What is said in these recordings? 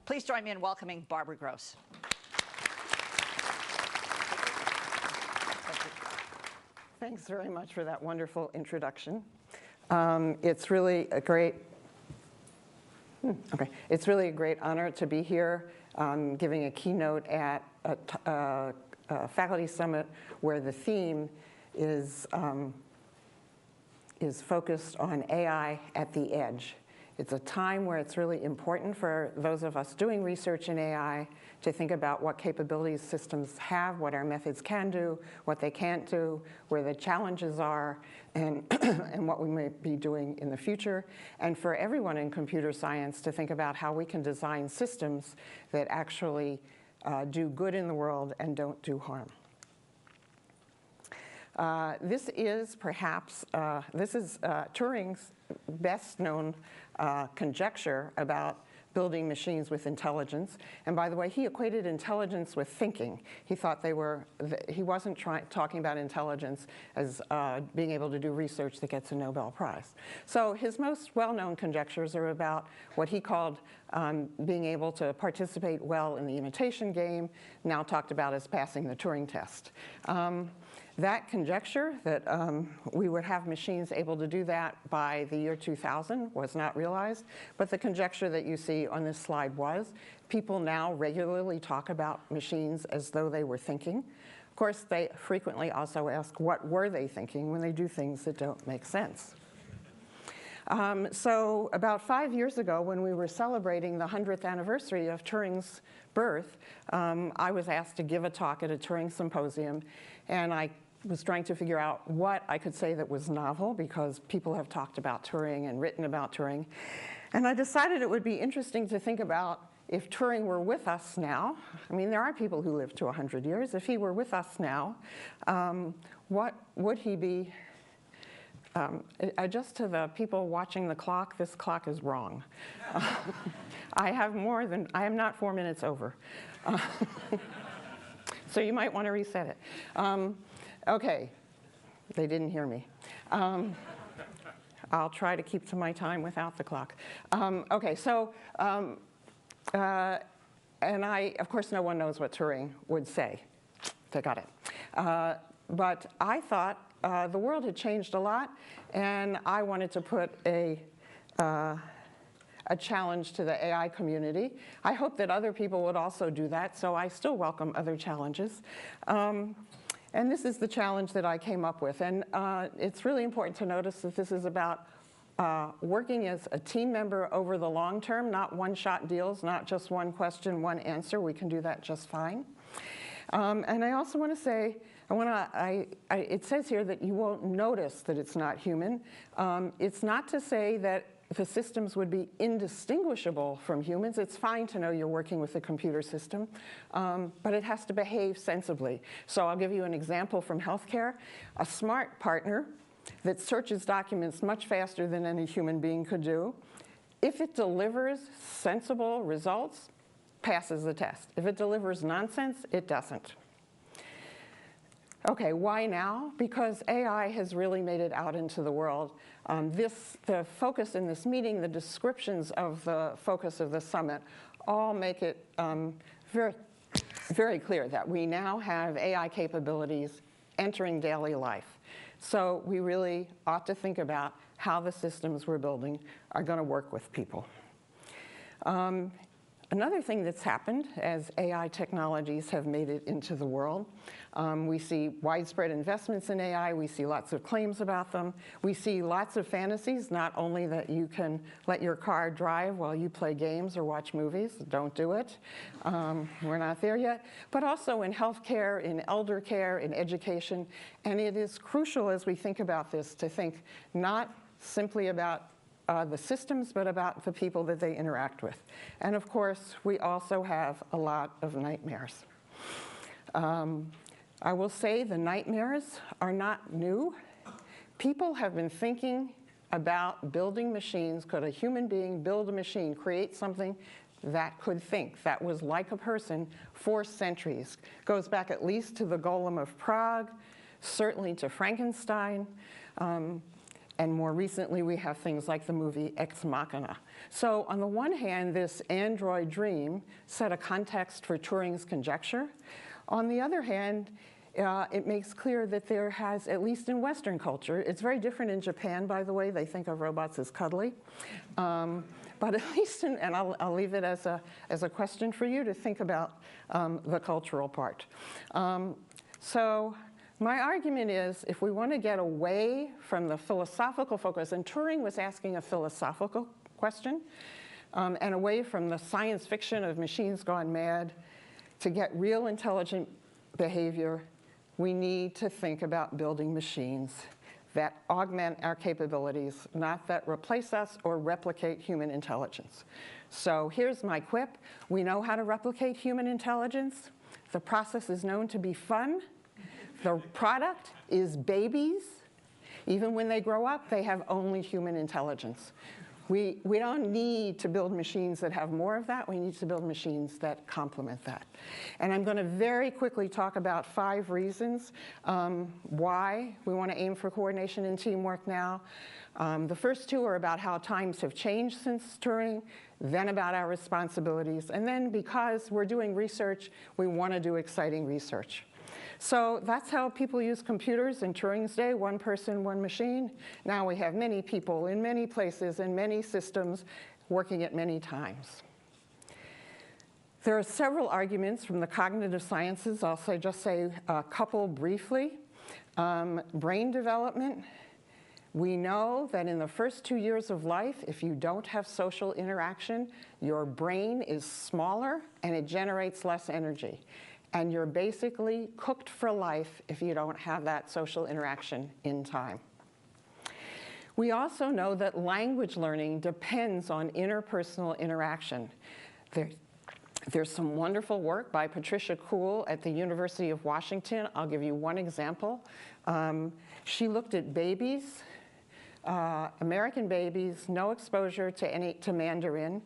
Please join me in welcoming Barbara Gross. Thanks very much for that wonderful introduction. It's really a great honor to be here giving a keynote at a faculty summit where the theme is focused on AI at the edge. It's a time where it's really important for those of us doing research in AI to think about what capabilities systems have, what our methods can do, what they can't do, where the challenges are, and, and what we may be doing in the future. And for everyone in computer science to think about how we can design systems that actually do good in the world and don't do harm. This is perhaps, Turing's best known conjecture about building machines with intelligence. And by the way, he equated intelligence with thinking. He thought he wasn't talking about intelligence as being able to do research that gets a Nobel Prize. So his most well-known conjectures are about what he called being able to participate well in the imitation game, now talked about as passing the Turing test. That conjecture that we would have machines able to do that by the year 2000 was not realized, but the conjecture that you see on this slide was. People now regularly talk about machines as though they were thinking. Of course, they frequently also ask what were they thinking when they do things that don't make sense. So about 5 years ago, when we were celebrating the 100th anniversary of Turing's birth, I was asked to give a talk at a Turing symposium, and I was trying to figure out what I could say that was novel, because people have talked about Turing and written about Turing. And I decided it would be interesting to think about if Turing were with us now. I mean, there are people who live to 100 years. If he were with us now, what would he be? Just to the people watching the clock, this clock is wrong. I am not 4 minutes over. So you might want to reset it. Okay, they didn't hear me. I'll try to keep to my time without the clock. Okay, so, and of course, no one knows what Turing would say. They got it. But I thought the world had changed a lot, and I wanted to put a challenge to the AI community. I hope that other people would also do that, so I still welcome other challenges. And this is the challenge that I came up with. And it's really important to notice that this is about working as a team member over the long term, not one-shot deals, not just one question, one answer. We can do that just fine. And I also want to say, it says here that you won't notice that it's not human. It's not to say that the systems would be indistinguishable from humans. It's fine to know you're working with a computer system, but it has to behave sensibly. So I'll give you an example from healthcare. A smart partner that searches documents much faster than any human being could do, if it delivers sensible results, passes the test. If it delivers nonsense, it doesn't. Okay, why now? Because AI has really made it out into the world. The focus in this meeting, the descriptions of the focus of the summit, all make it very, very clear that we now have AI capabilities entering daily life. So we really ought to think about how the systems we're building are going to work with people. Another thing that's happened as AI technologies have made it into the world, we see widespread investments in AI. We see lots of claims about them. We see lots of fantasies, not only that you can let your car drive while you play games or watch movies. Don't do it. We're not there yet. But also in healthcare, in elder care, in education. And it is crucial as we think about this to think not simply about the systems, but about the people that they interact with. And of course, we also have a lot of nightmares. I will say the nightmares are not new. People have been thinking about building machines. Could a human being build a machine, create something that could think, that was like a person, for centuries? Goes back at least to the Golem of Prague, certainly to Frankenstein. And more recently, we have things like the movie Ex Machina. So on the one hand, this android dream set a context for Turing's conjecture. On the other hand, it makes clear that there has, at least in Western culture, it's very different in Japan, by the way. They think of robots as cuddly. But at least, and I'll leave it as a question for you to think about the cultural part. So my argument is, if we want to get away from the philosophical focus, and Turing was asking a philosophical question, and away from the science fiction of machines gone mad, to get real intelligent behavior, we need to think about building machines that augment our capabilities, not that replace us or replicate human intelligence. So here's my quip. We know how to replicate human intelligence. The process is known to be fun. The product is babies. Even when they grow up, they have only human intelligence. We don't need to build machines that have more of that. We need to build machines that complement that. And I'm going to very quickly talk about 5 reasons why we want to aim for coordination and teamwork now. The first 2 are about how times have changed since Turing, then about our responsibilities, and then because we're doing research, we want to do exciting research. So that's how people use computers in Turing's day, one person, one machine. Now we have many people in many places in many systems working at many times. There are several arguments from the cognitive sciences. I'll just say a couple briefly. Brain development. We know that in the first 2 years of life, if you don't have social interaction, your brain is smaller and it generates less energy. And you're basically cooked for life if you don't have that social interaction in time. We also know that language learning depends on interpersonal interaction. There's some wonderful work by Patricia Kuhl at the University of Washington. I'll give you one example. She looked at babies, American babies, no exposure to Mandarin.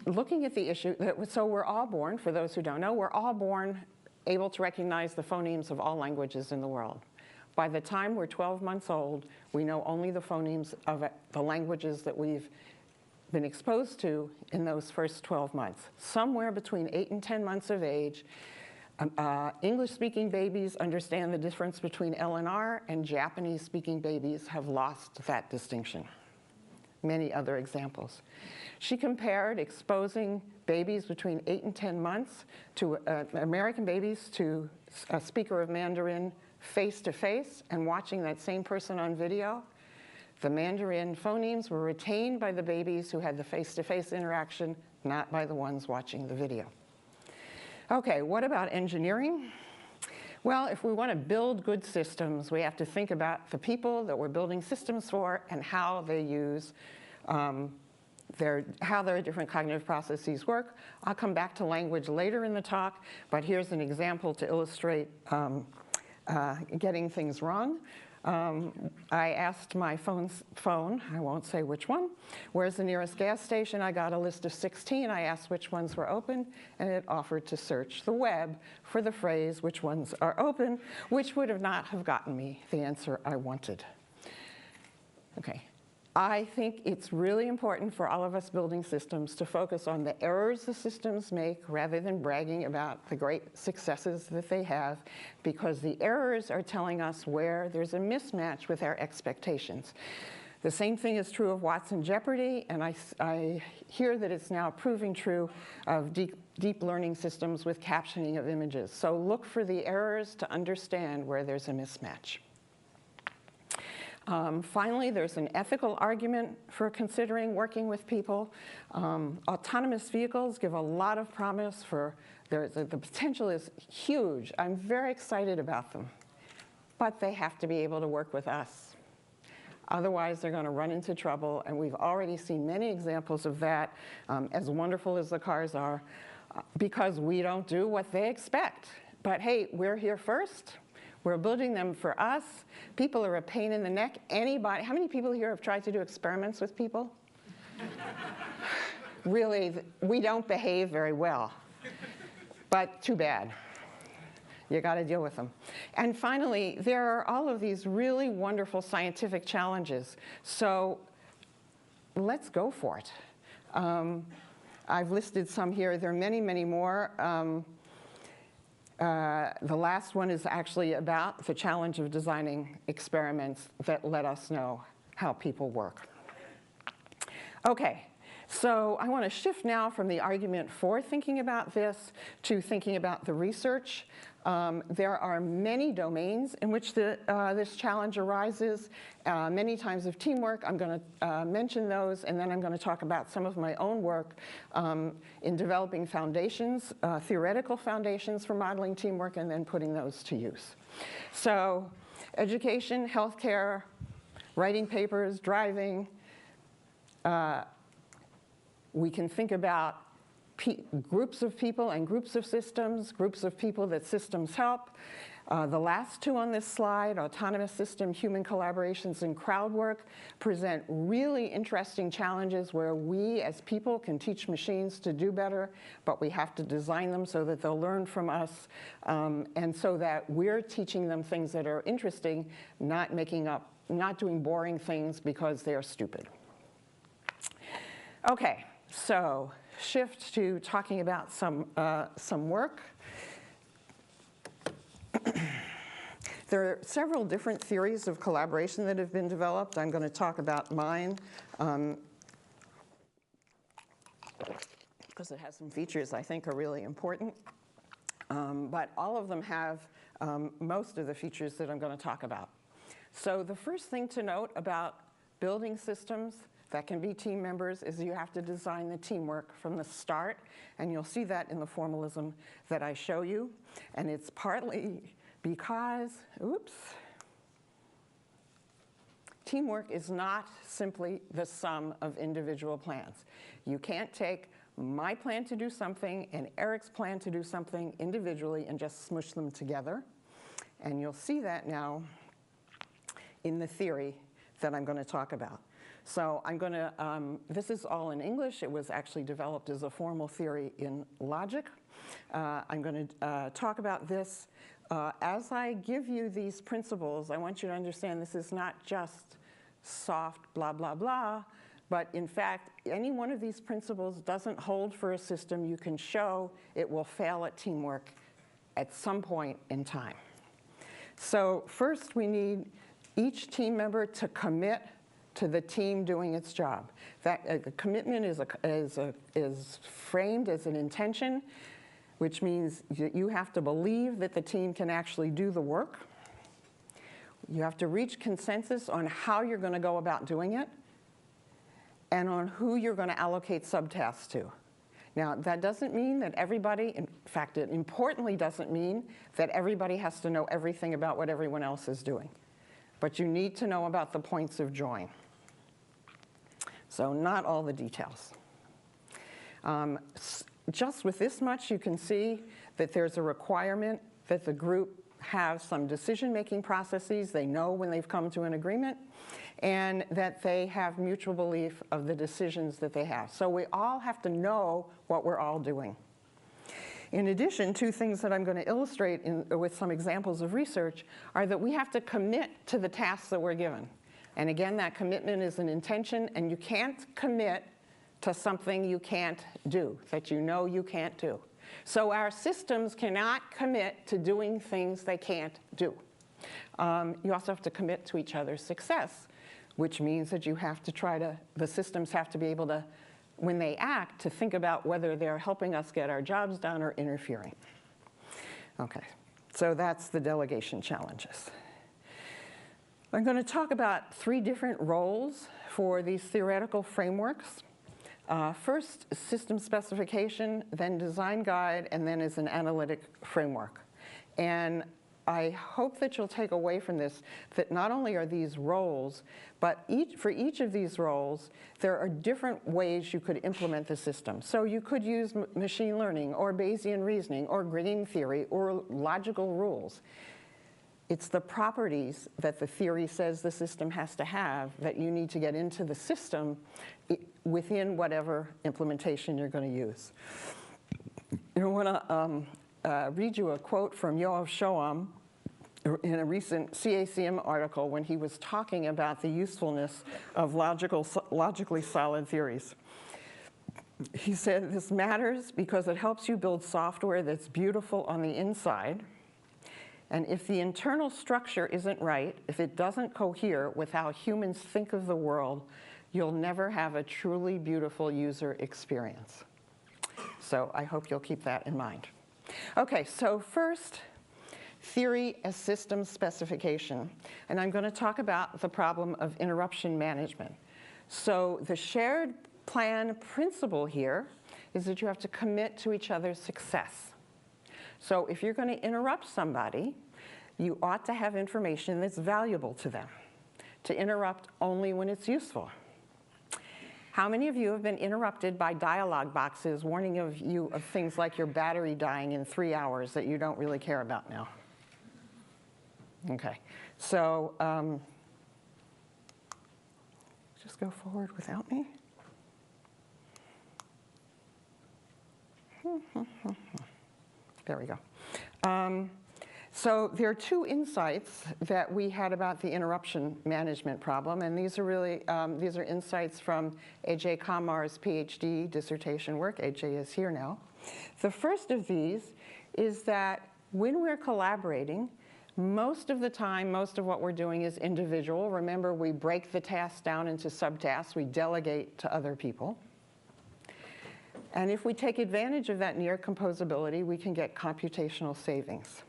Looking at the issue, so we're all born, for those who don't know, we're all born able to recognize the phonemes of all languages in the world. By the time we're 12 months old, we know only the phonemes of the languages that we've been exposed to in those first 12 months. Somewhere between 8 and 10 months of age, English-speaking babies understand the difference between L and R, and Japanese-speaking babies have lost that distinction. Many other examples. She compared exposing babies between 8 and 10 months to American babies to a speaker of Mandarin face-to-face and watching that same person on video. The Mandarin phonemes were retained by the babies who had the face-to-face interaction, not by the ones watching the video. Okay, what about engineering? Well, if we want to build good systems, we have to think about the people that we're building systems for and how they use how their different cognitive processes work. I'll come back to language later in the talk, but here's an example to illustrate getting things wrong. I asked my phone, I won't say which one, where's the nearest gas station? I got a list of 16. I asked which ones were open, and it offered to search the web for the phrase, which ones are open, which would not have gotten me the answer I wanted. Okay. I think it's really important for all of us building systems to focus on the errors the systems make rather than bragging about the great successes that they have, because the errors are telling us where there's a mismatch with our expectations. The same thing is true of Watson Jeopardy, and I hear that it's now proving true of deep learning systems with captioning of images. So look for the errors to understand where there's a mismatch. Finally, there's an ethical argument for considering working with people. Autonomous vehicles give a lot of promise for, the potential is huge. I'm very excited about them. But they have to be able to work with us. Otherwise, they're going to run into trouble, and we've already seen many examples of that, as wonderful as the cars are, because we don't do what they expect. But hey, we're here first. We're building them for us. People are a pain in the neck. Anybody, how many people here have tried to do experiments with people? Really, we don't behave very well. But too bad. You got to deal with them. And finally, there are all of these really wonderful scientific challenges. So let's go for it. I've listed some here. There are many, many more. The last one is actually about the challenge of designing experiments that let us know how people work. Okay, so I want to shift now from the argument for thinking about this to thinking about the research. There are many domains in which this challenge arises, many times of teamwork. I'm going to mention those, and then I'm going to talk about some of my own work in developing foundations, theoretical foundations for modeling teamwork, and then putting those to use. So education, healthcare, writing papers, driving. We can think about groups of people and groups of systems, groups of people that systems help. The last two on this slide, autonomous system, human collaborations, and crowd work, present really interesting challenges where we as people can teach machines to do better, but we have to design them so that they'll learn from us, and so that we're teaching them things that are interesting, not doing boring things because they're stupid. Okay, so shift to talking about some work. There are several different theories of collaboration that have been developed. I'm going to talk about mine because it has some features I think are really important. But all of them have most of the features that I'm going to talk about. So the first thing to note about building systems that can be team members is you have to design the teamwork from the start, and you'll see that in the formalism that I show you. And it's partly because, teamwork is not simply the sum of individual plans. You can't take my plan to do something and Eric's plan to do something individually and just smush them together. And you'll see that now in the theory that I'm going to talk about. So I'm going to, this is all in English. It was actually developed as a formal theory in logic. I'm going to talk about this. As I give you these principles, I want you to understand this is not just soft blah, blah, blah, but in fact, any one of these principles doesn't hold for a system. You can show it will fail at teamwork at some point in time. So first, we need each team member to commit to the team doing its job. That commitment is framed as an intention, which means that you have to believe that the team can actually do the work. You have to reach consensus on how you're going to go about doing it and on who you're going to allocate subtasks to. Now, that doesn't mean that everybody, in fact, it importantly doesn't mean that everybody has to know everything about what everyone else is doing. But you need to know about the points of join. So not all the details. Just with this much, you can see that there's a requirement that the group have some decision-making processes. They know when they've come to an agreement, and that they have mutual belief of the decisions that they have. So we all have to know what we're all doing. In addition, two things that I'm going to illustrate with some examples of research are that we have to commit to the tasks that we're given. And again, that commitment is an intention, and you can't commit to something you can't do, that you know you can't do. So our systems cannot commit to doing things they can't do. You also have to commit to each other's success, which means that you have to the systems have to be able to, when they act, to think about whether they're helping us get our jobs done or interfering. Okay, so that's the delegation challenges. I'm going to talk about three different roles for these theoretical frameworks. First, system specification, then design guide, and then as an analytic framework. And I hope that you'll take away from this that not only are these roles, but for each of these roles, there are different ways you could implement the system. So you could use machine learning, or Bayesian reasoning, or game theory, or logical rules. It's the properties that the theory says the system has to have that you need to get into the system within whatever implementation you're going to use. You want to read you a quote from Yoav Shoam in a recent CACM article when he was talking about the usefulness of logically solid theories. He said, this matters because it helps you build software that's beautiful on the inside. And if the internal structure isn't right, if it doesn't cohere with how humans think of the world, you'll never have a truly beautiful user experience. So I hope you'll keep that in mind. Okay, so first, theory as system specification. And I'm going to talk about the problem of interruption management. So the shared plan principle here is that you have to commit to each other's success. So if you're going to interrupt somebody, you ought to have information that's valuable to them, to interrupt only when it's useful. How many of you have been interrupted by dialog boxes warning you of things like your battery dying in 3 hours that you don't really care about now? Okay, so just go forward without me. There we go. So there are two insights that we had about the interruption management problem, and these are really these are insights from A.J. Kamar's PhD dissertation work. A.J. is here now. The first of these is that when we're collaborating, most of the time, most of what we're doing is individual. Remember, we break the task down into subtasks. We delegate to other people. And if we take advantage of that near composability, we can get computational savings.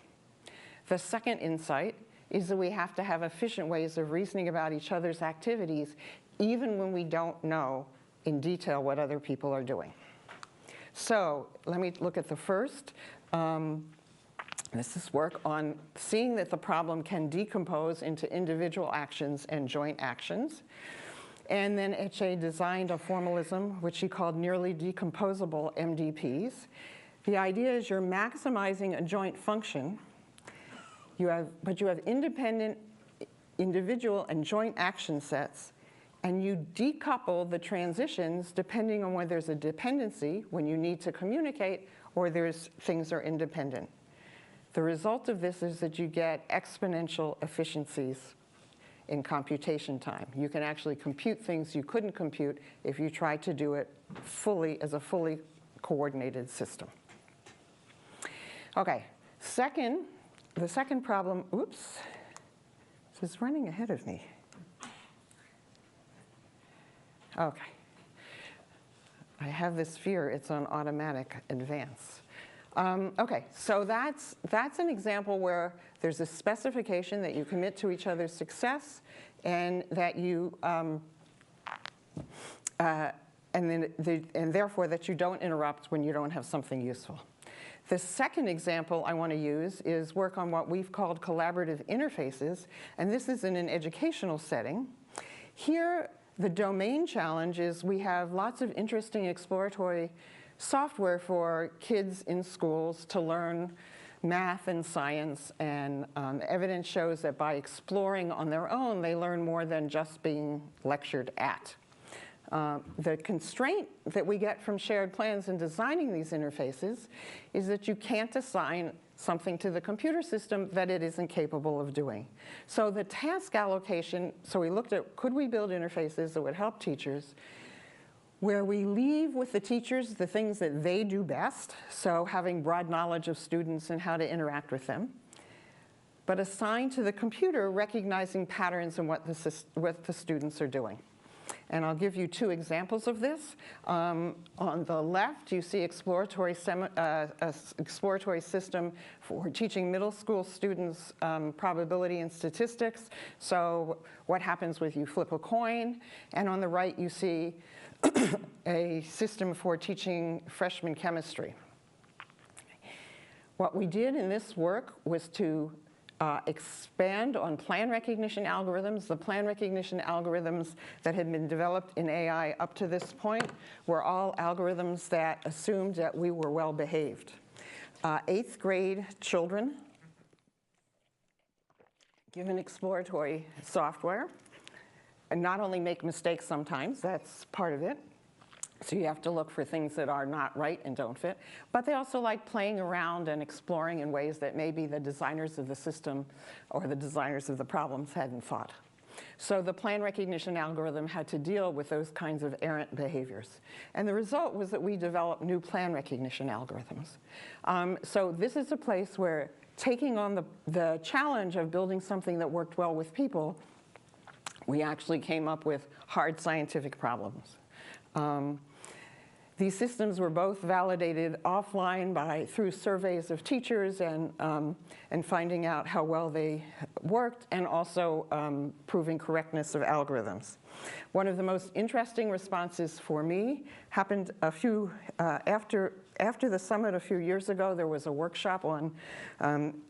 The second insight is that we have to have efficient ways of reasoning about each other's activities, even when we don't know in detail what other people are doing. So let me look at the first. This is work on seeing that the problem can decompose into individual actions and joint actions. And then Eche designed a formalism which he called nearly decomposable MDPs. The idea is you're maximizing a joint function, but you have independent, individual, and joint action sets, and you decouple the transitions depending on whether there's a dependency when you need to communicate or things are independent. The result of this is that you get exponential efficiencies in computation time. You can actually compute things you couldn't compute if you tried to do it fully as a fully coordinated system. Okay, the second problem, oops, this is running ahead of me. Okay. I have this fear it's on automatic advance. Okay, so that's an example where there's a specification that you commit to each other's success, and that you and therefore that you don't interrupt when you don't have something useful. The second example I want to use is work on what we've called collaborative interfaces, and this is in an educational setting. Here, the domain challenge is we have lots of interesting exploratory software for kids in schools to learn math and science, and evidence shows that by exploring on their own, they learn more than just being lectured at. The constraint that we get from shared plans in designing these interfaces is that you can't assign something to the computer system that it isn't capable of doing. So the task allocation, so we looked at, could we build interfaces that would help teachers, where we leave with the teachers the things that they do best, so having broad knowledge of students and how to interact with them, but assign to the computer recognizing patterns in what the students are doing. And I'll give you two examples of this. On the left, you see exploratory system for teaching middle school students probability and statistics. So what happens when you flip a coin? And on the right, you see a system for teaching freshman chemistry. What we did in this work was to expand on plan recognition algorithms. The plan recognition algorithms that had been developed in AI up to this point were all algorithms that assumed that we were well behaved. 8th grade children given exploratory software and not only make mistakes sometimes, that's part of it, So you have to look for things that are not right and don't fit. But they also like playing around and exploring in ways that maybe the designers of the system or the designers of the problems hadn't thought. So the plan recognition algorithm had to deal with those kinds of errant behaviors. And the result was that we developed new plan recognition algorithms. So this is a place where taking on the challenge of building something that worked well with people, we actually came up with hard scientific problems. These systems were both validated offline through surveys of teachers and finding out how well they worked, and also proving correctness of algorithms. One of the most interesting responses for me happened after the summit a few years ago. There was a workshop on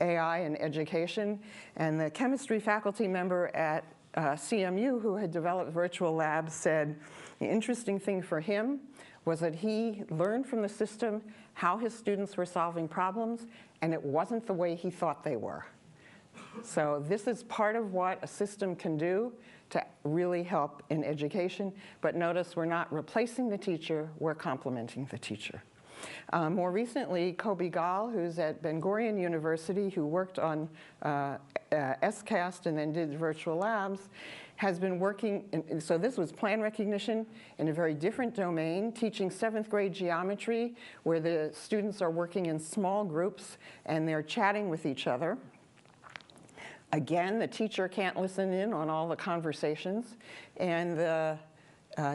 AI and education, and the chemistry faculty member at CMU who had developed virtual labs said the interesting thing for him was that he learned from the system how his students were solving problems, and it wasn't the way he thought they were. So this is part of what a system can do to really help in education. But notice we're not replacing the teacher, we're complementing the teacher. More recently, Kobe Gal, who's at Ben Gurion University, who worked on SCAST and then did virtual labs, has been working, so this was plan recognition in a very different domain, teaching 7th grade geometry, where the students are working in small groups and they're chatting with each other. Again, the teacher can't listen in on all the conversations. And the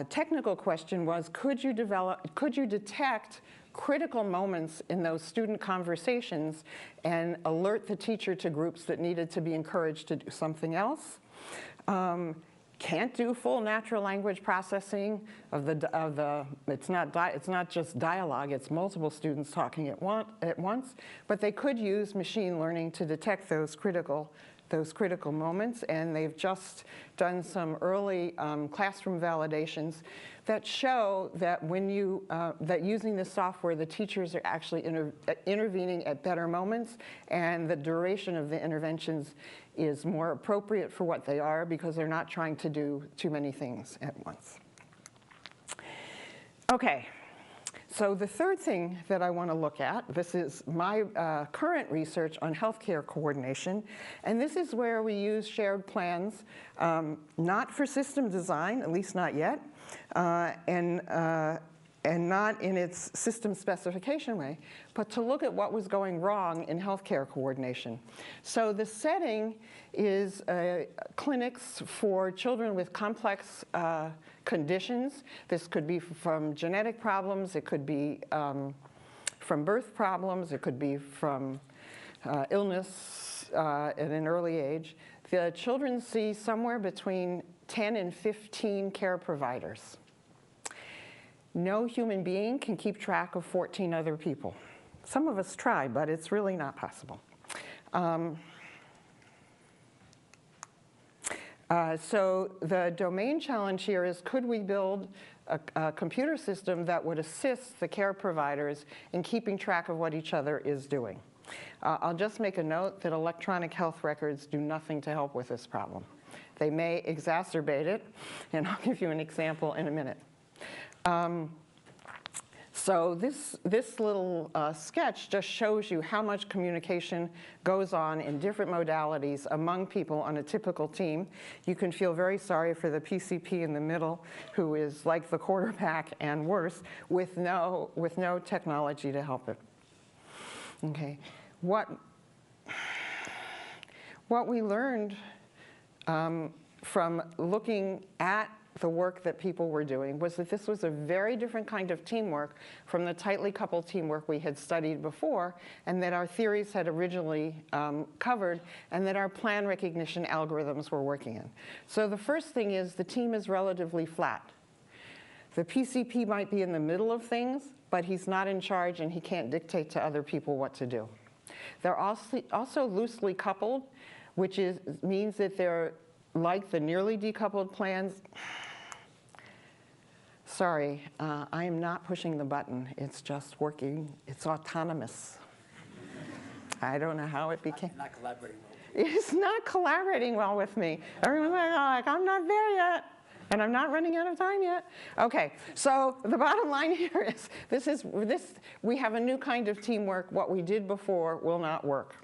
technical question was, could you detect critical moments in those student conversations and alert the teacher to groups that needed to be encouraged to do something else? Can't do full natural language processing it's not just dialogue, it's multiple students talking at once, but they could use machine learning to detect those critical moments, and they've just done some early classroom validations that show that that using this software, the teachers are actually intervening at better moments, and the duration of the interventions is more appropriate for what they are because they're not trying to do too many things at once. Okay. So the third thing that I want to look at, this is my current research on healthcare coordination, and this is where we use shared plans, not for system design, at least not yet, and not in its system specification way, but to look at what was going wrong in healthcare coordination. So the setting is clinics for children with complex conditions. This could be from genetic problems, it could be from birth problems, it could be from illness at an early age. The children see somewhere between 10 and 15 care providers. No human being can keep track of 14 other people. Some of us try, but it's really not possible. So the domain challenge here is, could we build a computer system that would assist the care providers in keeping track of what each other is doing? I'll just make a note that electronic health records do nothing to help with this problem. They may exacerbate it, and I'll give you an example in a minute. So this little sketch just shows you how much communication goes on in different modalities among people on a typical team. You can feel very sorry for the PCP in the middle, who is like the quarterback and worse, with no technology to help it. Okay, what we learned from looking at the work that people were doing was that this was a very different kind of teamwork from the tightly coupled teamwork we had studied before, and that our theories had originally covered, and that our plan recognition algorithms were working in. So the first thing is the team is relatively flat. The PCP might be in the middle of things, but he's not in charge and he can't dictate to other people what to do. They're also loosely coupled, which means that they're like the nearly decoupled plans. Sorry, I am not pushing the button. It's just working. It's autonomous. I don't know how it became. Not collaborating well. It's not collaborating well with me. Everyone's like, I'm not there yet. And I'm not running out of time yet. Okay, so the bottom line here is we have a new kind of teamwork. What we did before will not work.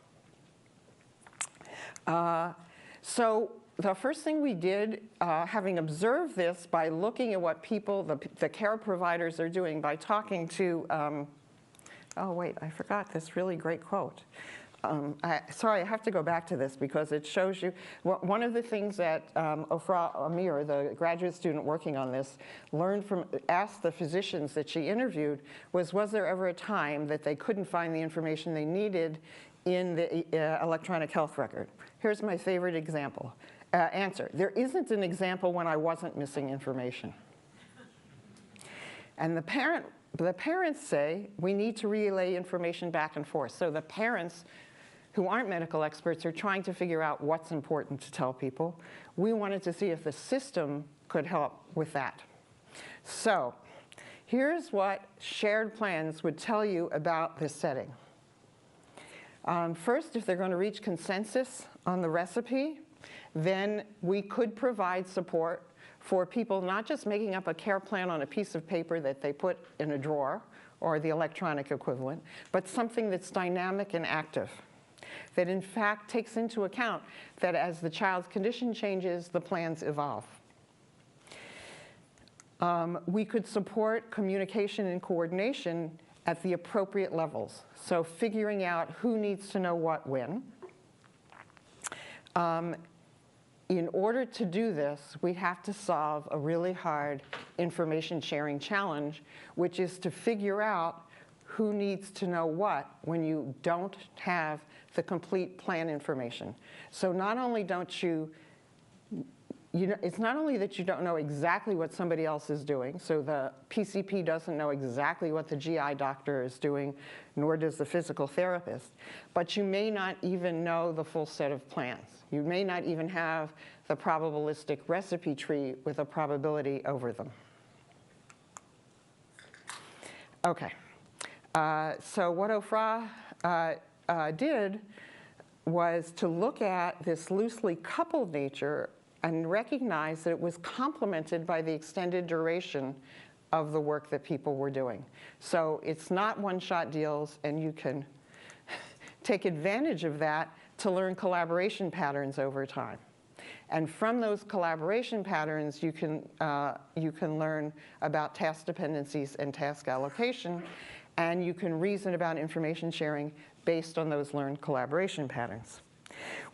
So the first thing we did, having observed this by looking at what people, the care providers are doing by talking to, oh wait, I forgot this really great quote. Sorry, I have to go back to this because it shows you, one of the things that Ofra Amir, the graduate student working on this, asked the physicians that she interviewed was there ever a time that they couldn't find the information they needed in the electronic health record? Here's my favorite example. Answer, there isn't an example when I wasn't missing information. And the parents say we need to relay information back and forth. So the parents who aren't medical experts are trying to figure out what's important to tell people. We wanted to see if the system could help with that. So here's what shared plans would tell you about this setting. First, if they're going to reach consensus on the recipe, then we could provide support for people not just making up a care plan on a piece of paper that they put in a drawer or the electronic equivalent, but something that's dynamic and active, that in fact takes into account that as the child's condition changes, the plans evolve. We could support communication and coordination at the appropriate levels. So figuring out who needs to know what when. In order to do this, we have to solve a really hard information sharing challenge, which is to figure out who needs to know what when you don't have the complete plan information. So not only don't you know, it's not only that you don't know exactly what somebody else is doing, so the PCP doesn't know exactly what the GI doctor is doing, nor does the physical therapist, but you may not even know the full set of plans. You may not even have the probabilistic recipe tree with a probability over them. Okay, so what Ofra did was to look at this loosely coupled nature and recognize that it was complemented by the extended duration of the work that people were doing. So it's not one-shot deals, and you can take advantage of that to learn collaboration patterns over time. And from those collaboration patterns, you can learn about task dependencies and task allocation, and you can reason about information sharing based on those learned collaboration patterns.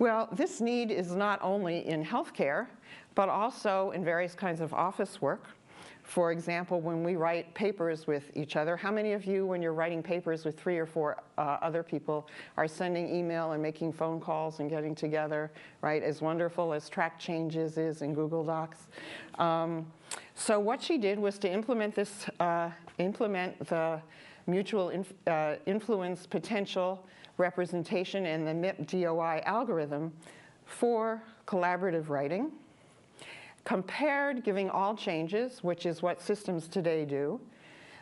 Well, this need is not only in healthcare, but also in various kinds of office work. For example, when we write papers with each other, how many of you, when you're writing papers with 3 or 4 other people, are sending email and making phone calls and getting together, right? As wonderful as track changes is in Google Docs. So what she did was to implement this, implement the mutual influence potential representation and the MIP-DOI algorithm for collaborative writing, compared giving all changes, which is what systems today do,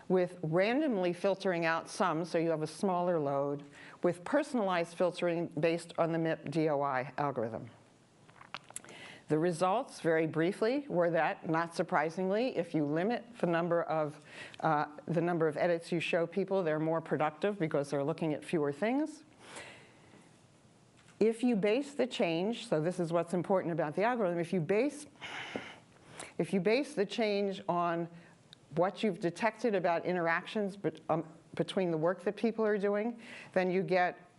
with randomly filtering out some, so you have a smaller load, with personalized filtering based on the MIP-DOI algorithm. The results, very briefly, were that, not surprisingly, if you limit the number of edits you show people, they're more productive because they're looking at fewer things. If you base the change, so this is what's important about the algorithm, if you base the change on what you've detected about interactions between the work that people are doing, then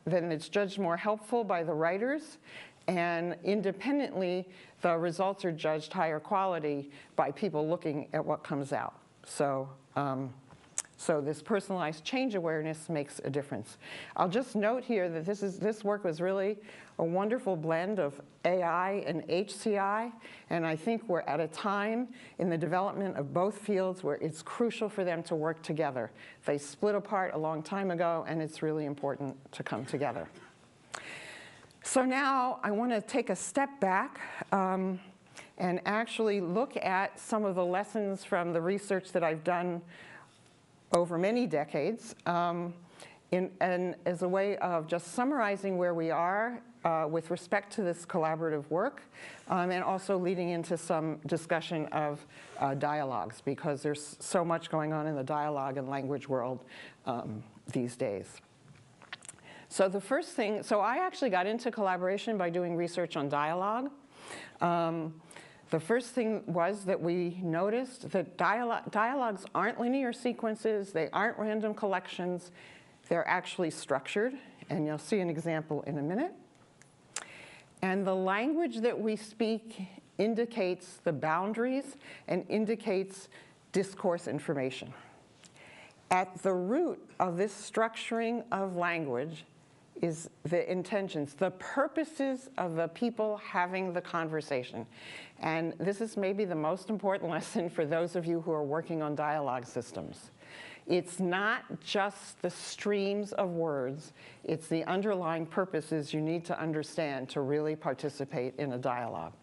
it's judged more helpful by the writers, and independently, the results are judged higher quality by people looking at what comes out. So, so this personalized change awareness makes a difference. I'll just note here that this work was really a wonderful blend of AI and HCI, and I think we're at a time in the development of both fields where it's crucial for them to work together. They split apart a long time ago, and it's really important to come together. So now I want to take a step back and actually look at some of the lessons from the research that I've done over many decades, and as a way of just summarizing where we are with respect to this collaborative work, and also leading into some discussion of dialogues, because there's so much going on in the dialogue and language world these days. So the first thing, so I actually got into collaboration by doing research on dialogue. The first thing was that we noticed that dialogues aren't linear sequences, they aren't random collections, they're actually structured, and you'll see an example in a minute. And the language that we speak indicates the boundaries and indicates discourse information. At the root of this structuring of language is the intentions, the purposes of the people having the conversation. And this is maybe the most important lesson for those of you who are working on dialogue systems. It's not just the streams of words, it's the underlying purposes you need to understand to really participate in a dialogue.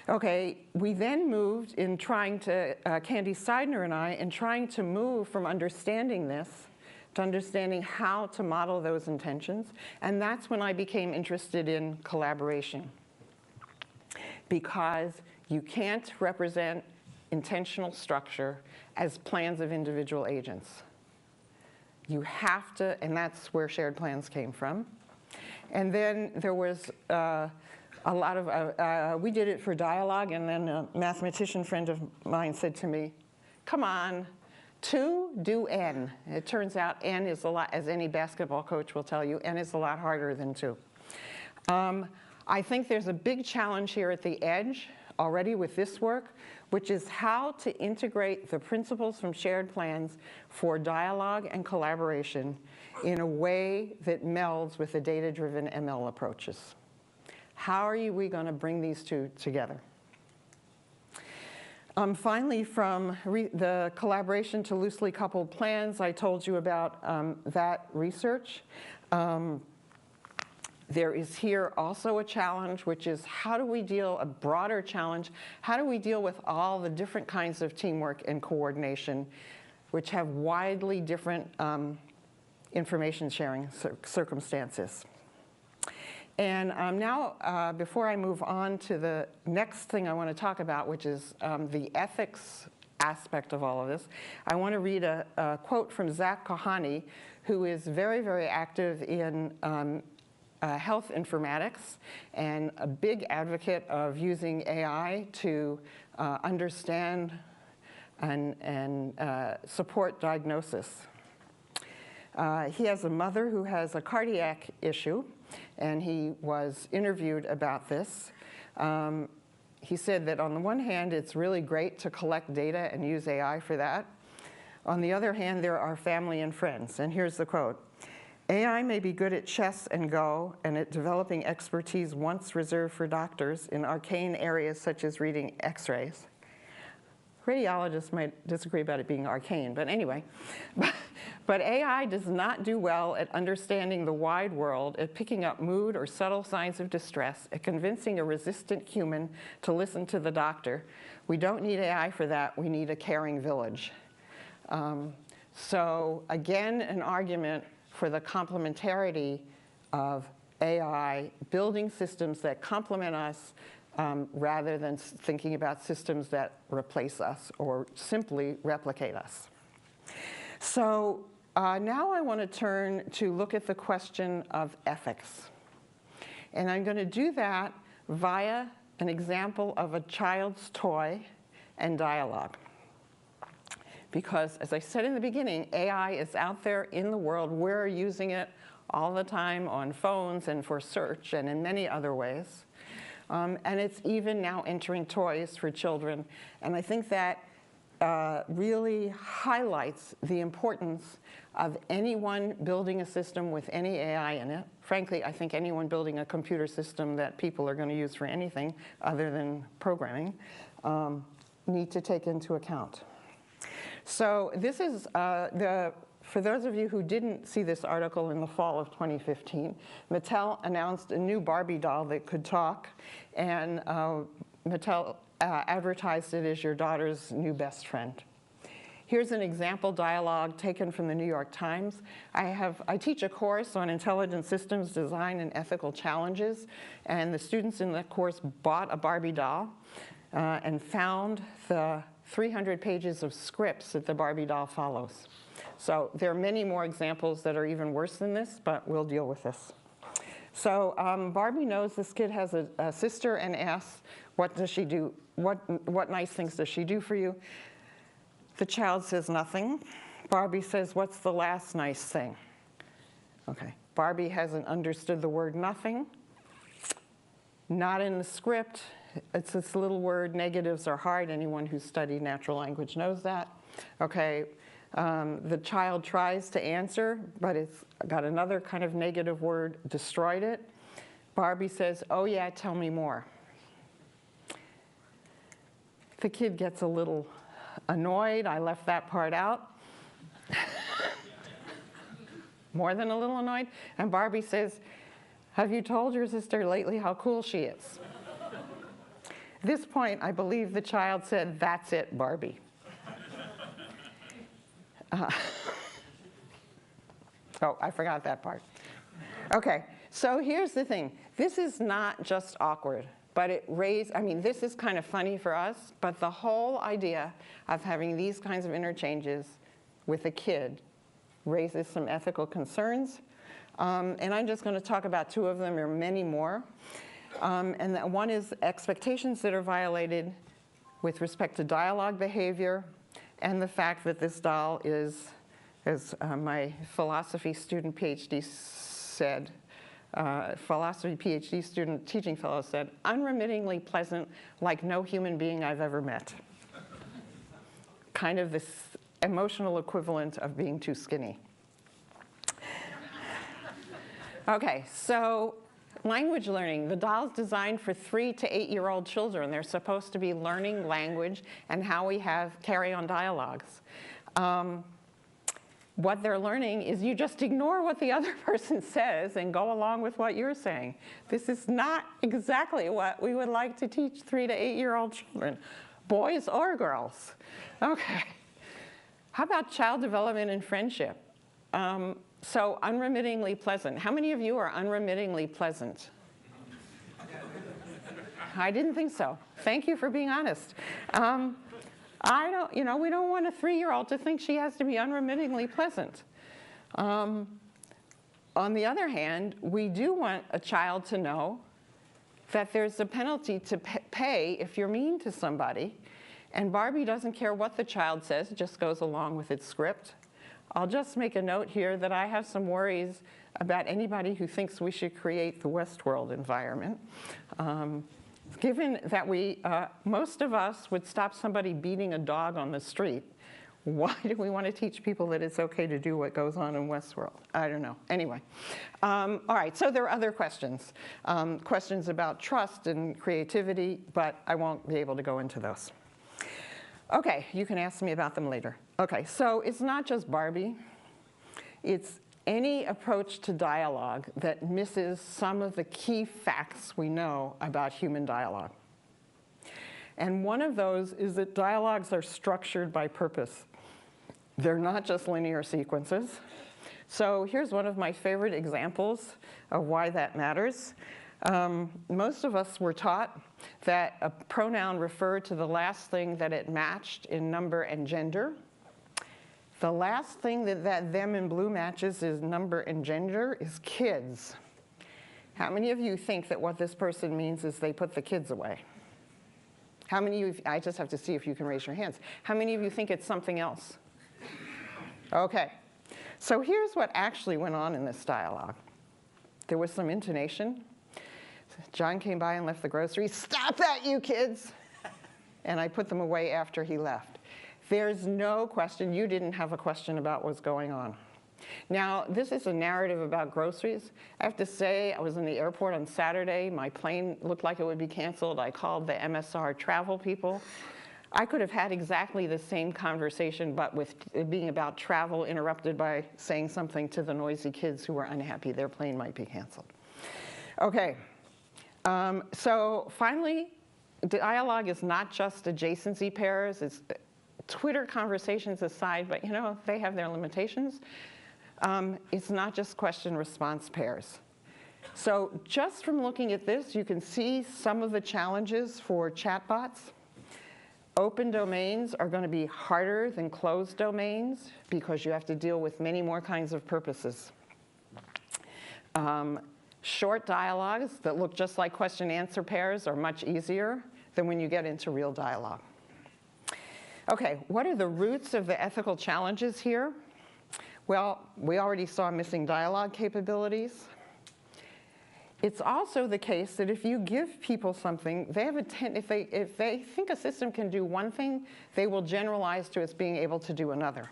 Okay, we then moved in trying to, Candy Seidner and I, in trying to move from understanding this to understanding how to model those intentions. And that's when I became interested in collaboration. Because you can't represent intentional structure as plans of individual agents. You have to, and that's where shared plans came from. And then there was a lot of, we did it for dialogue, and then a mathematician friend of mine said to me, come on, 2, do n. It turns out n is a lot, as any basketball coach will tell you, n is a lot harder than 2. I think there's a big challenge here at the edge already with this work, which is how to integrate the principles from shared plans for dialogue and collaboration in a way that melds with the data-driven ML approaches. How are we going to bring these two together? Finally, from the collaboration to loosely coupled plans, I told you about that research. There is here also a challenge, which is how do we deal, a broader challenge, how do we deal with all the different kinds of teamwork and coordination, which have widely different information sharing circumstances. And now, before I move on to the next thing I want to talk about, which is the ethics aspect of all of this, I want to read a quote from Zach Kohani, who is very, very active in health informatics and a big advocate of using AI to understand and support diagnosis. He has a mother who has a cardiac issue, and he was interviewed about this. He said that on the one hand, it's really great to collect data and use AI for that. On the other hand, there are family and friends. And here's the quote. AI may be good at chess and Go and at developing expertise once reserved for doctors in arcane areas such as reading X-rays. Radiologists might disagree about it being arcane, but anyway. But AI does not do well at understanding the wide world, at picking up mood or subtle signs of distress, at convincing a resistant human to listen to the doctor. We don't need AI for that. We need a caring village. So again, an argument for the complementarity of AI, building systems that complement us rather than thinking about systems that replace us or simply replicate us. So now I want to turn to look at the question of ethics. And I'm going to do that via an example of a child's toy and dialogue. Because, as I said in the beginning, AI is out there in the world. We're using it all the time on phones and for search and in many other ways. And it's even now entering toys for children. And I think that really highlights the importance of anyone building a system with any AI in it. Frankly, I think anyone building a computer system that people are going to use for anything other than programming need to take into account. So this is for those of you who didn't see this article in the fall of 2015, Mattel announced a new Barbie doll that could talk, and Mattel advertised it as your daughter's new best friend. Here's an example dialogue taken from the New York Times. I teach a course on intelligent systems design and ethical challenges, and the students in the course bought a Barbie doll and found the 300 pages of scripts that the Barbie doll follows. So there are many more examples that are even worse than this, but we'll deal with this. So Barbie knows this kid has a sister and asks, what does she do? What nice things does she do for you? The child says nothing. Barbie says, what's the last nice thing? Okay, Barbie hasn't understood the word nothing. Not in the script. It's this little word, negatives are hard. Anyone who's studied natural language knows that. Okay, the child tries to answer, but it's got another kind of negative word, destroyed it. Barbie says, oh yeah, tell me more. The kid gets a little annoyed. I left that part out. More than a little annoyed. And Barbie says, have you told your sister lately how cool she is? At this point, I believe the child said, that's it, Barbie. Oh, I forgot that part. Okay, so here's the thing. This is not just awkward. But this is kind of funny for us, but the whole idea of having these kinds of interchanges with a kid raises some ethical concerns. And I'm just going to talk about two of them. There are many more. And one is expectations that are violated with respect to dialogue behavior, and the fact that this doll is, as my philosophy student PhD said, philosophy PhD student teaching fellow said, unremittingly pleasant like no human being I've ever met. Kind of this emotional equivalent of being too skinny. Okay, so language learning. The doll's designed for 3 to 8-year-old children. They're supposed to be learning language and how we carry on dialogues. What they're learning is you just ignore what the other person says and go along with what you're saying. This is not exactly what we would like to teach 3 to 8-year-old children, boys or girls. Okay. How about child development and friendship? So unremittingly pleasant. How many of you are unremittingly pleasant? I didn't think so. Thank you for being honest. We don't want a 3-year-old to think she has to be unremittingly pleasant. On the other hand, we do want a child to know that there's a penalty to pay if you're mean to somebody. And Barbie doesn't care what the child says, it just goes along with its script. I'll just make a note here that I have some worries about anybody who thinks we should create the Westworld environment. Given that most of us would stop somebody beating a dog on the street, why do we want to teach people that it's okay to do what goes on in Westworld? I don't know. Anyway. All right, so there are other questions. Questions about trust and creativity, but I won't be able to go into those. Okay, you can ask me about them later. Okay, so it's not just Barbie. It's any approach to dialogue that misses some of the key facts we know about human dialogue. And one of those is that dialogues are structured by purpose. They're not just linear sequences. So here's one of my favorite examples of why that matters. Most of us were taught that a pronoun referred to the last thing that it matched in number and gender. The last thing that them in blue matches is number and gender is kids. How many of you think that what this person means is they put the kids away? How many of you, I just have to see if you can raise your hands. How many of you think it's something else? Okay, so here's what actually went on in this dialogue. There was some intonation. John came by and left the groceries. Stop that, you kids! And I put them away after he left. There's no question, you didn't have a question about what's going on. Now, this is a narrative about groceries. I have to say, I was in the airport on Saturday. My plane looked like it would be canceled. I called the MSR travel people. I could have had exactly the same conversation, but with it being about travel interrupted by saying something to the noisy kids who were unhappy their plane might be canceled. Okay, so finally, dialogue is not just adjacency pairs. It's Twitter conversations aside, but they have their limitations. It's not just question-response pairs. So just from looking at this, you can see some of the challenges for chatbots. Open domains are going to be harder than closed domains because you have to deal with many more kinds of purposes. Short dialogues that look just like question-answer pairs are much easier than when you get into real dialogue. OK, what are the roots of the ethical challenges here? Well, we already saw missing dialogue capabilities. It's also the case that if you give people something, they have if they think a system can do one thing, they will generalize to its being able to do another.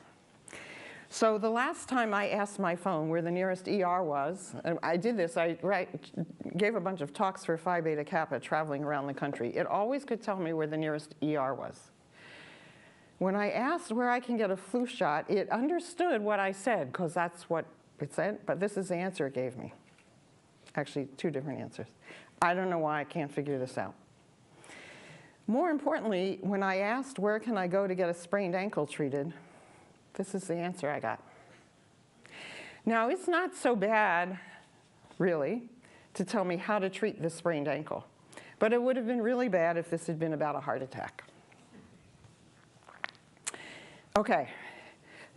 So the last time I asked my phone where the nearest ER was, and I did this, I gave a bunch of talks for Phi Beta Kappa traveling around the country. It always could tell me where the nearest ER was. When I asked where I can get a flu shot, it understood what I said, because that's what it said, but this is the answer it gave me. Actually, 2 different answers. I don't know why I can't figure this out. More importantly, when I asked where can I go to get a sprained ankle treated, this is the answer I got. Now, it's not so bad, really, to tell me how to treat this sprained ankle. But it would have been really bad if this had been about a heart attack. OK,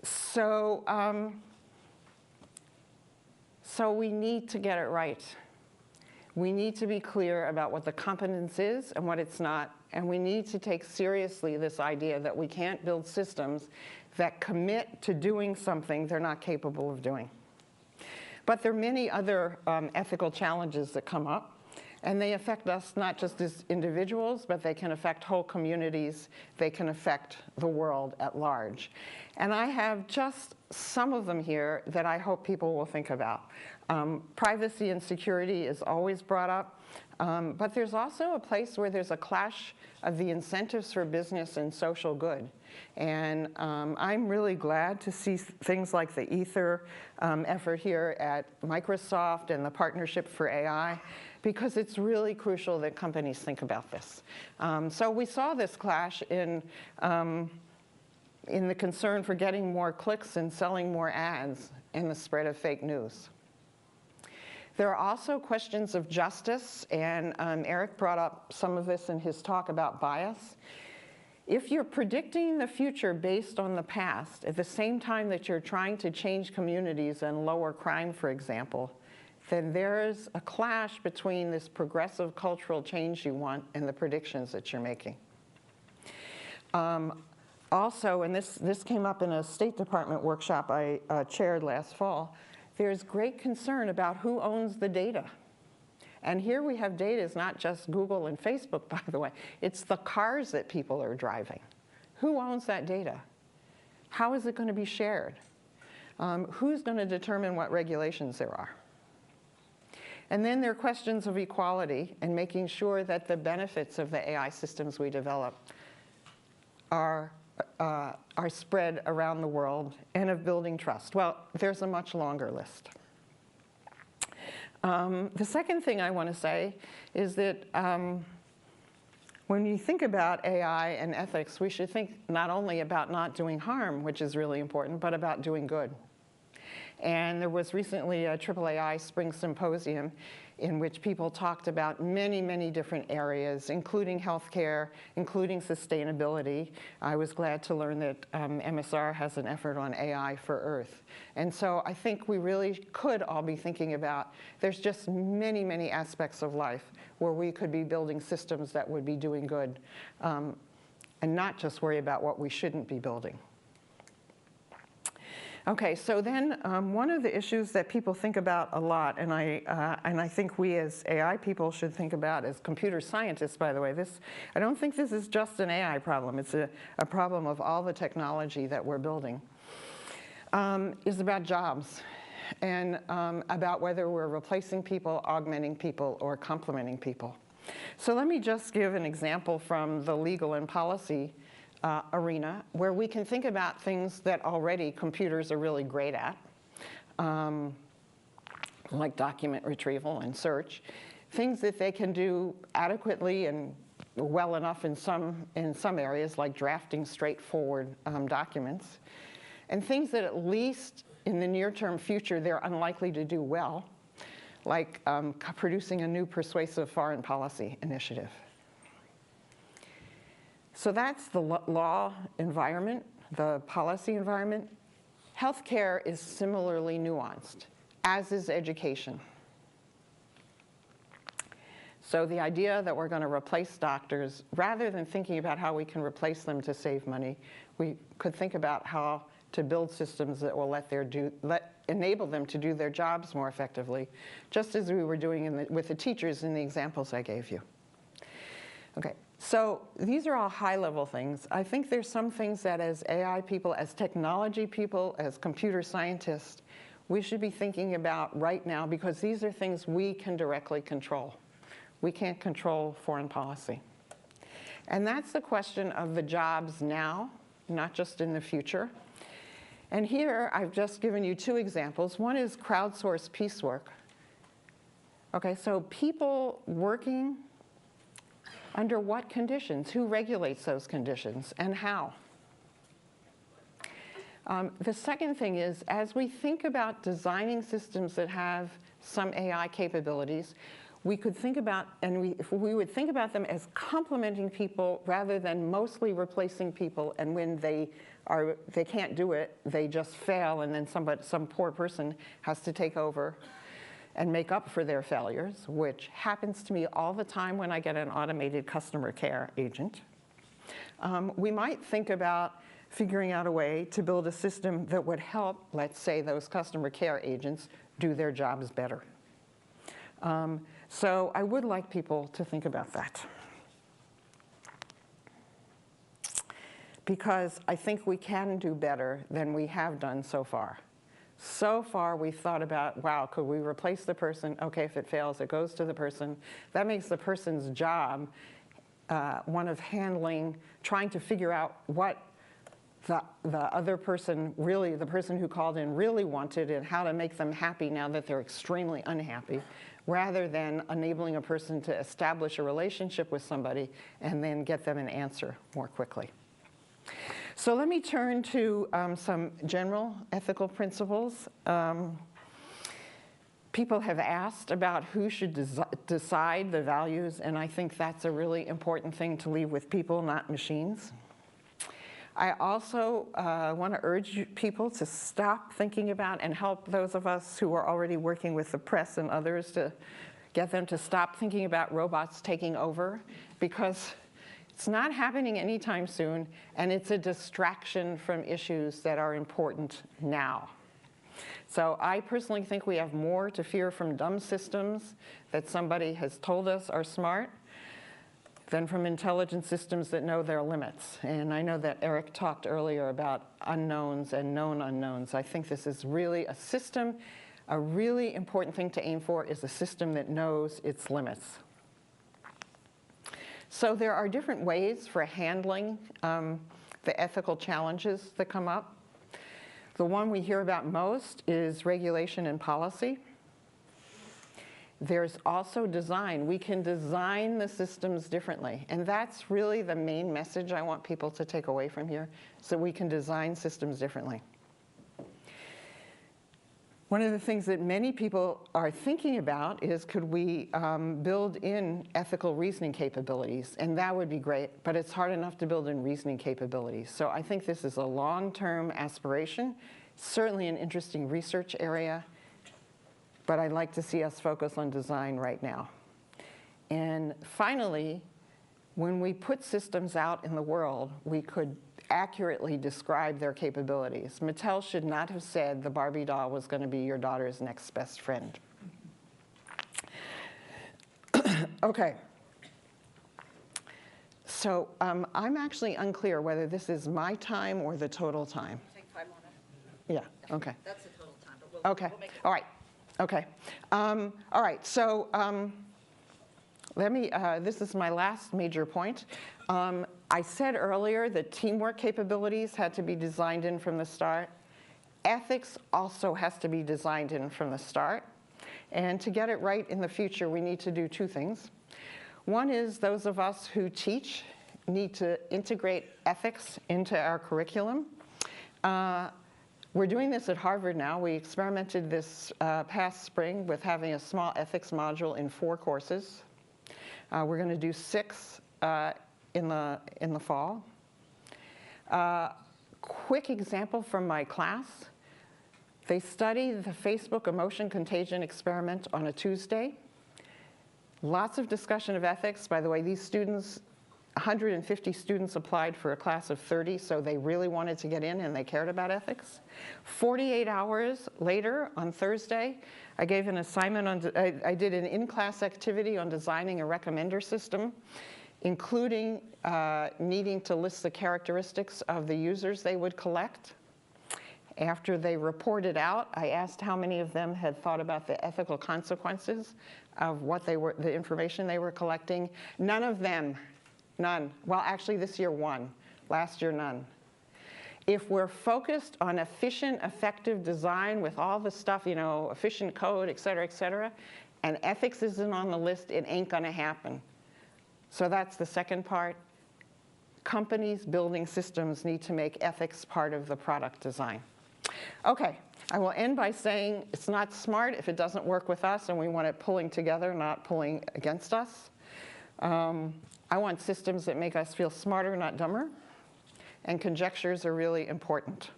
so we need to get it right. We need to be clear about what the competence is and what it's not. And we need to take seriously this idea that we can't build systems that commit to doing something they're not capable of doing. But there are many other ethical challenges that come up. And they affect us not just as individuals, but they can affect whole communities. They can affect the world at large. And I have just some of them here that I hope people will think about. Privacy and security is always brought up. But there's also a place where there's a clash of the incentives for business and social good. And I'm really glad to see things like the Ether effort here at Microsoft and the Partnership for AI, because it's really crucial that companies think about this. So we saw this clash in the concern for getting more clicks and selling more ads and the spread of fake news. There are also questions of justice, and Eric brought up some of this in his talk about bias. If you're predicting the future based on the past, at the same time that you're trying to change communities and lower crime, for example, then there's a clash between this progressive cultural change you want and the predictions that you're making. Also, and this came up in a State Department workshop I chaired last fall, there's great concern about who owns the data. And here we have data is not just Google and Facebook, by the way. It's the cars that people are driving. Who owns that data? How is it going to be shared? Who's going to determine what regulations there are? And then there are questions of equality and making sure that the benefits of the AI systems we develop are spread around the world, and of building trust. Well, there's a much longer list. The second thing I want to say is that when you think about AI and ethics, we should think not only about not doing harm, which is really important, but about doing good. And there was recently a AAAI Spring Symposium in which people talked about many, many different areas, including healthcare, including sustainability. I was glad to learn that MSR has an effort on AI for Earth. And so I think we really could all be thinking about, there's just many, many aspects of life where we could be building systems that would be doing good, and not just worry about what we shouldn't be building. Okay, so then one of the issues that people think about a lot, and I think we as AI people should think about, as computer scientists, by the way, I don't think this is just an AI problem. It's a problem of all the technology that we're building, is about jobs, and about whether we're replacing people, augmenting people, or complementing people. So let me just give an example from the legal and policy arena, where we can think about things that already computers are really great at, like document retrieval and search, things that they can do adequately and well enough in some areas, like drafting straightforward documents, and things that at least in the near-term future they're unlikely to do well, like producing a new persuasive foreign policy initiative. So that's the law environment, the policy environment. Healthcare is similarly nuanced, as is education. So the idea that we're going to replace doctors, rather than thinking about how we can replace them to save money, we could think about how to build systems that will enable them to do their jobs more effectively, just as we were doing with the teachers in the examples I gave you. Okay, so these are all high-level things. I think there's some things that as AI people, as technology people, as computer scientists, we should be thinking about right now, because these are things we can directly control. We can't control foreign policy. And that's the question of the jobs now, not just in the future. And here, I've just given you two examples. One is crowdsourced piecework. Okay, so people working under what conditions? Who regulates those conditions, and how? The second thing is, as we think about designing systems that have some AI capabilities, we could think about, if we would think about them as complementing people rather than mostly replacing people, and when they can't do it, they just fail, and then some poor person has to take over and make up for their failures, which happens to me all the time when I get an automated customer care agent. We might think about figuring out a way to build a system that would help, let's say, those customer care agents do their jobs better. So I would like people to think about that, because I think we can do better than we have done so far. So far, we've thought about, wow, could we replace the person? Okay, if it fails, it goes to the person. That makes the person's job one of handling, trying to figure out what the other person really, the person who called in really wanted, and how to make them happy now that they're extremely unhappy, rather than enabling a person to establish a relationship with somebody and then get them an answer more quickly. So let me turn to some general ethical principles. People have asked about who should decide the values, and I think that's a really important thing to leave with people, not machines. I also want to urge people to stop thinking about, and help those of us who are already working with the press and others to get them to stop thinking about robots taking over, because it's not happening anytime soon, and it's a distraction from issues that are important now. So I personally think we have more to fear from dumb systems that somebody has told us are smart than from intelligent systems that know their limits. And I know that Eric talked earlier about unknowns and known unknowns. I think this is really a system. A really important thing to aim for is a system that knows its limits. So there are different ways for handling the ethical challenges that come up. The one we hear about most is regulation and policy. There's also design. We can design the systems differently. And that's really the main message I want people to take away from here, so we can design systems differently. One of the things that many people are thinking about is, could we build in ethical reasoning capabilities? And that would be great, but it's hard enough to build in reasoning capabilities. So I think this is a long-term aspiration, certainly an interesting research area, but I'd like to see us focus on design right now. And finally, when we put systems out in the world, we could accurately describe their capabilities. Mattel should not have said the Barbie doll was going to be your daughter's next best friend. Okay. So I'm actually unclear whether this is my time or the total time. Take 5 more minutes. Yeah, okay. That's the total time, but we'll make it. All right. Okay. All right. So let me, this is my last major point. I said earlier that teamwork capabilities had to be designed in from the start. Ethics also has to be designed in from the start. And to get it right in the future, we need to do 2 things. One is those of us who teach need to integrate ethics into our curriculum. We're doing this at Harvard now. We experimented this past spring with having a small ethics module in 4 courses. We're going to do 6 in the fall. Quick example from my class. They studied the Facebook emotion contagion experiment on a Tuesday. Lots of discussion of ethics. By the way, these students, 150 students applied for a class of 30, so they really wanted to get in and they cared about ethics. 48 hours later, on Thursday, I gave an assignment on, I did an in-class activity on designing a recommender system, including needing to list the characteristics of the users they would collect. After they reported out, I asked how many of them had thought about the ethical consequences of what they were, the information they were collecting. None of them, none. Well, actually this year 1, last year none. If we're focused on efficient, effective design with all the stuff, you know, efficient code, et cetera, and ethics isn't on the list, it ain't gonna happen. So that's the second part. Companies building systems need to make ethics part of the product design. Okay, I will end by saying it's not smart if it doesn't work with us, and we want it pulling together, not pulling against us. I want systems that make us feel smarter, not dumber, and conjectures are really important.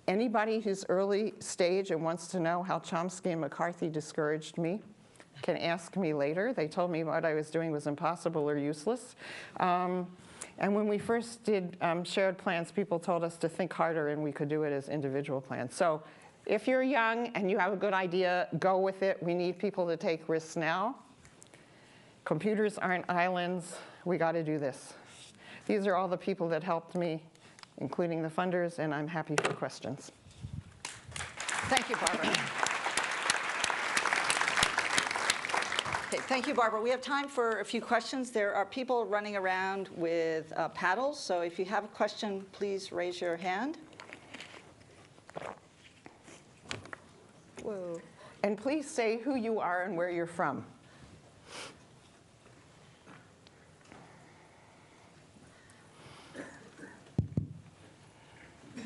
Anybody who's early stage and wants to know how Chomsky and McCarthy discouraged me can ask me later. They told me what I was doing was impossible or useless. And when we first did shared plans, people told us to think harder and we could do it as individual plans. So if you're young and you have a good idea, go with it. We need people to take risks now. Computers aren't islands. We got to do this. These are all the people that helped me, including the funders, and I'm happy for questions. Thank you, Barbara. Okay, thank you, Barbara. We have time for a few questions. There are people running around with paddles, so if you have a question, please raise your hand. Whoa. And please say who you are and where you're from.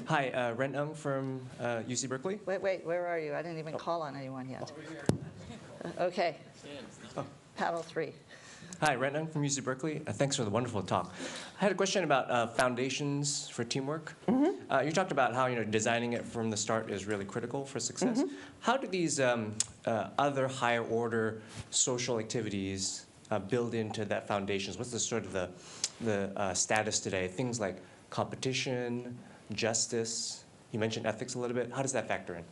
Hi, Ren Ung from UC Berkeley. Wait, where are you? I didn't even call on anyone yet. Okay. Paddle 3. Hi, Ren Ung from UC Berkeley. Thanks for the wonderful talk. I had a question about foundations for teamwork. You talked about how designing it from the start is really critical for success. How do these other higher order social activities build into that foundations? What's the sort of the status today? Things like competition, justice. You mentioned ethics a little bit. How does that factor in?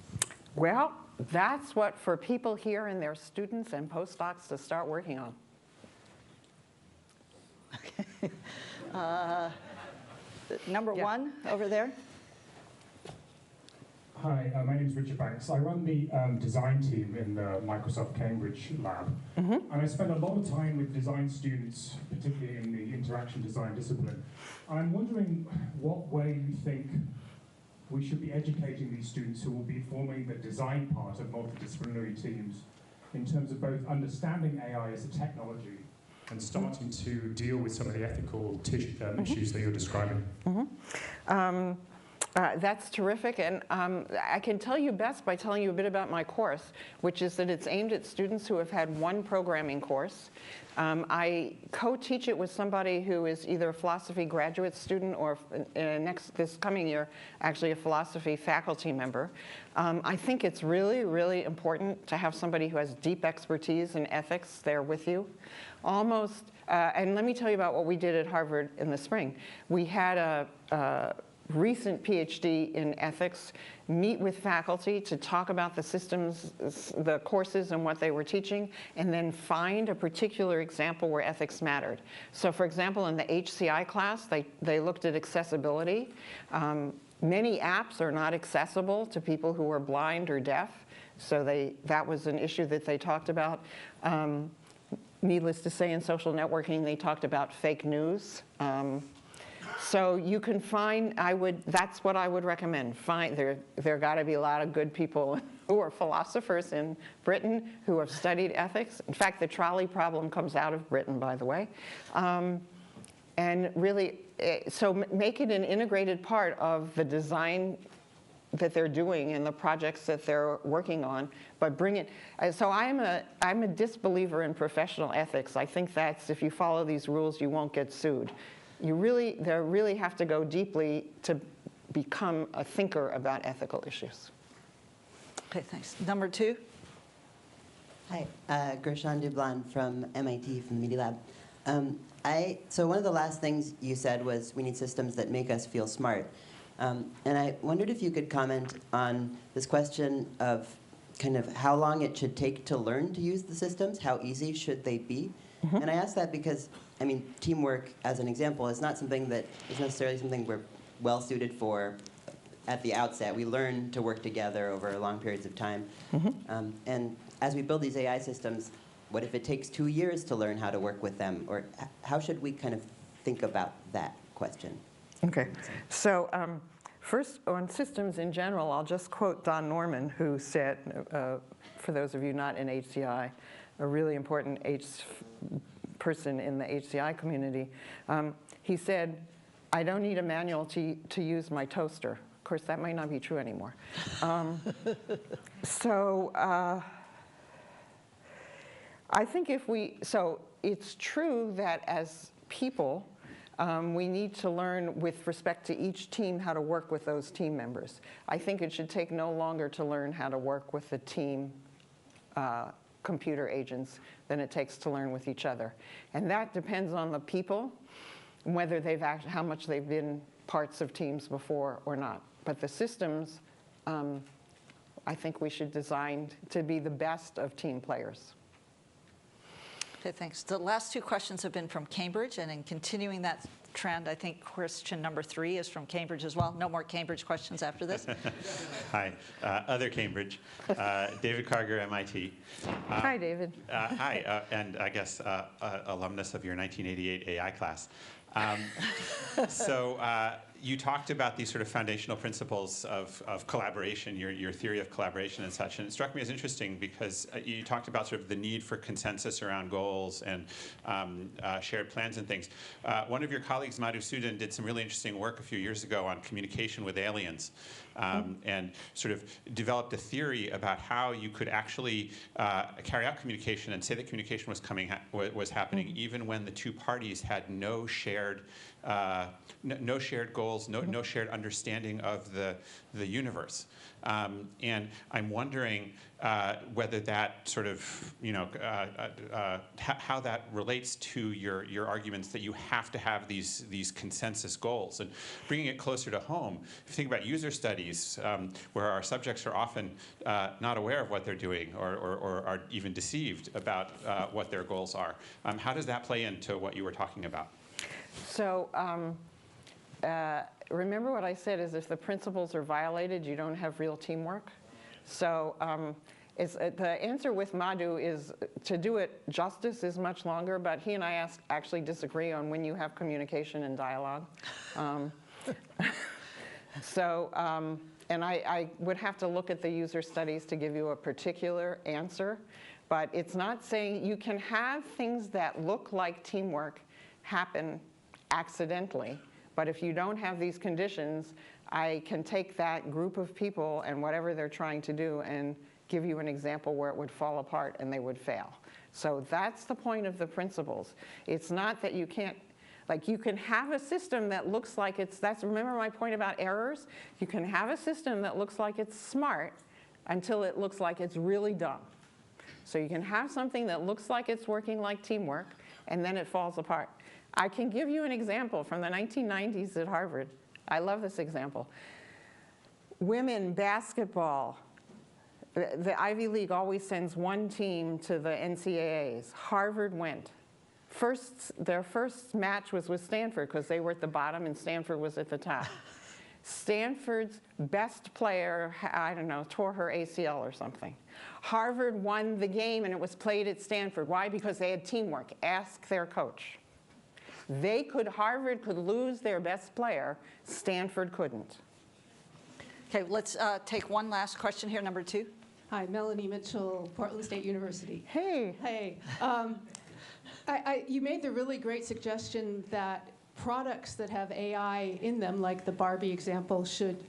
Well, that's what for people here and their students and postdocs to start working on. Okay. Number 1 over there. Hi, my name is Richard Banks. I run the design team in the Microsoft Cambridge lab. And I spend a lot of time with design students, particularly in the interaction design discipline. And I'm wondering what way you think we should be educating these students who will be forming the design part of multidisciplinary teams in terms of both understanding AI as a technology and starting to deal with some of the ethical issues that you're describing. That's terrific, and I can tell you best by telling you a bit about my course, which is that it's aimed at students who have had one programming course. I co-teach it with somebody who is either a philosophy graduate student or this coming year, actually a philosophy faculty member. I think it's really, really important to have somebody who has deep expertise in ethics there with you. Almost, and let me tell you about what we did at Harvard in the spring. We had a recent PhD in ethics meet with faculty to talk about the systems, the courses and what they were teaching, and then find a particular example where ethics mattered. So for example, in the HCI class, they looked at accessibility. Many apps are not accessible to people who are blind or deaf, so that was an issue that they talked about. Needless to say, in social networking, they talked about fake news. So you can find, that's what I would recommend. There got to be a lot of good people who are philosophers in Britain who have studied ethics. In fact, the trolley problem comes out of Britain, by the way. And really, so make it an integrated part of the design that they're doing and the projects that they're working on, but bring it. So I'm a disbeliever in professional ethics. I think that's, if you follow these rules, you won't get sued. They really have to go deeply to become a thinker about ethical issues. Okay, thanks. Number 2. Hi, Gershon Dublan from MIT, from the Media Lab. So one of the last things you said was we need systems that make us feel smart. And I wondered if you could comment on this question of kind of how long it should take to learn to use the systems, how easy should they be? Mm-hmm. And I ask that because, I mean, teamwork, as an example, is not something that is necessarily something we're well suited for at the outset. We learn to work together over long periods of time. Mm-hmm. And as we build these AI systems, what if it takes 2 years to learn how to work with them? Or how should we kind of think about that question? Okay. So first, on systems in general, I'll just quote Don Norman, who said, for those of you not in HCI, a really important person in the HCI community, he said, I don't need a manual to use my toaster. Of course, that might not be true anymore. I think so it's true that as people, we need to learn with respect to each team how to work with those team members. I think it should take no longer to learn how to work with the team computer agents than it takes to learn with each other. And that depends on the people, whether how much they've been parts of teams before or not. But the systems, I think we should design to be the best of team players. Okay, thanks. The last 2 questions have been from Cambridge, and in continuing that trend, I think question number 3 is from Cambridge as well. No more Cambridge questions after this. Hi, other Cambridge. David Karger, MIT. Hi, David. Hi, and I guess alumnus of your 1988 AI class. You talked about these sort of foundational principles of collaboration, your theory of collaboration and such, and it struck me as interesting because you talked about sort of the need for consensus around goals and shared plans and things. One of your colleagues, Madhusudan, did some really interesting work a few years ago on communication with aliens, and sort of developed a theory about how you could actually carry out communication and say that communication was happening even when the 2 parties had no shared goals, no shared understanding of the universe. And I'm wondering whether that sort of, how that relates to your arguments that you have to have these consensus goals. And bringing it closer to home, if you think about user studies, where our subjects are often not aware of what they're doing or are even deceived about what their goals are, how does that play into what you were talking about? So remember what I said is if the principles are violated, you don't have real teamwork. So the answer with Madhu is to do it justice is much longer, but he and I actually disagree on when you have communication and dialogue. And I would have to look at the user studies to give you a particular answer, but it's not saying you can have things that look like teamwork happen accidentally. But if you don't have these conditions, I can take that group of people and whatever they're trying to do and give you an example where it would fall apart and they would fail. So that's the point of the principles. It's not that you can't, like you can have a system that looks like remember my point about errors? You can have a system that looks like it's smart until it looks like it's really dumb. So you can have something that looks like it's working like teamwork and then it falls apart. I can give you an example from the 1990s at Harvard. I love this example. Women basketball. The Ivy League always sends 1 team to the NCAAs. Harvard went. Their first match was with Stanford because they were at the bottom and Stanford was at the top. Stanford's best player, I don't know, tore her ACL or something. Harvard won the game and it was played at Stanford. Why? Because they had teamwork. Ask their coach. Harvard could lose their best player, Stanford couldn't. Okay, let's take one last question here, number 2. Hi, Melanie Mitchell, Portland State University. Hey. Hey. You made the really great suggestion that products that have AI in them, like the Barbie example, should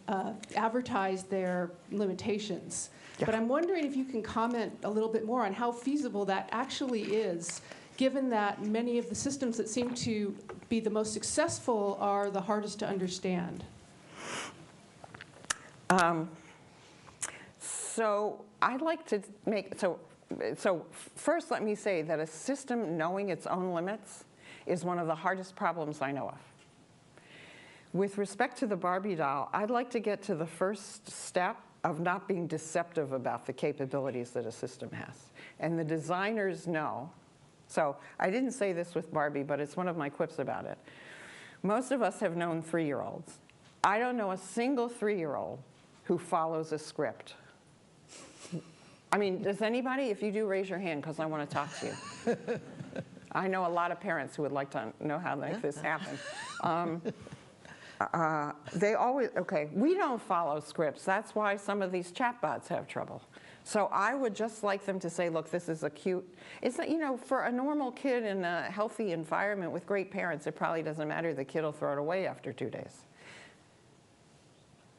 advertise their limitations. Yeah. But I'm wondering if you can comment a little bit more on how feasible that actually is, given that many of the systems that seem to be the most successful are the hardest to understand. So I'd like to make, so first let me say that a system knowing its own limits is one of the hardest problems I know of. With respect to the Barbie doll, I'd like to get to the first step of not being deceptive about the capabilities that a system has. And the designers know. So I didn't say this with Barbie, but it's one of my quips about it. Most of us have known 3-year-olds. I don't know a single 3-year-old who follows a script. I mean, does anybody? If you do, raise your hand, because I want to talk to you. I know a lot of parents who would like to know how to make this happen. They always, okay, we don't follow scripts. That's why some of these chatbots have trouble. So I would just like them to say, look, this is a cute, it's not, you know, for a normal kid in a healthy environment with great parents, it probably doesn't matter. The kid will throw it away after 2 days.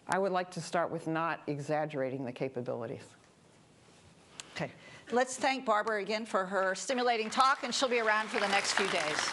I would like to start with not exaggerating the capabilities. Okay. Let's thank Barbara again for her stimulating talk, and she'll be around for the next few days.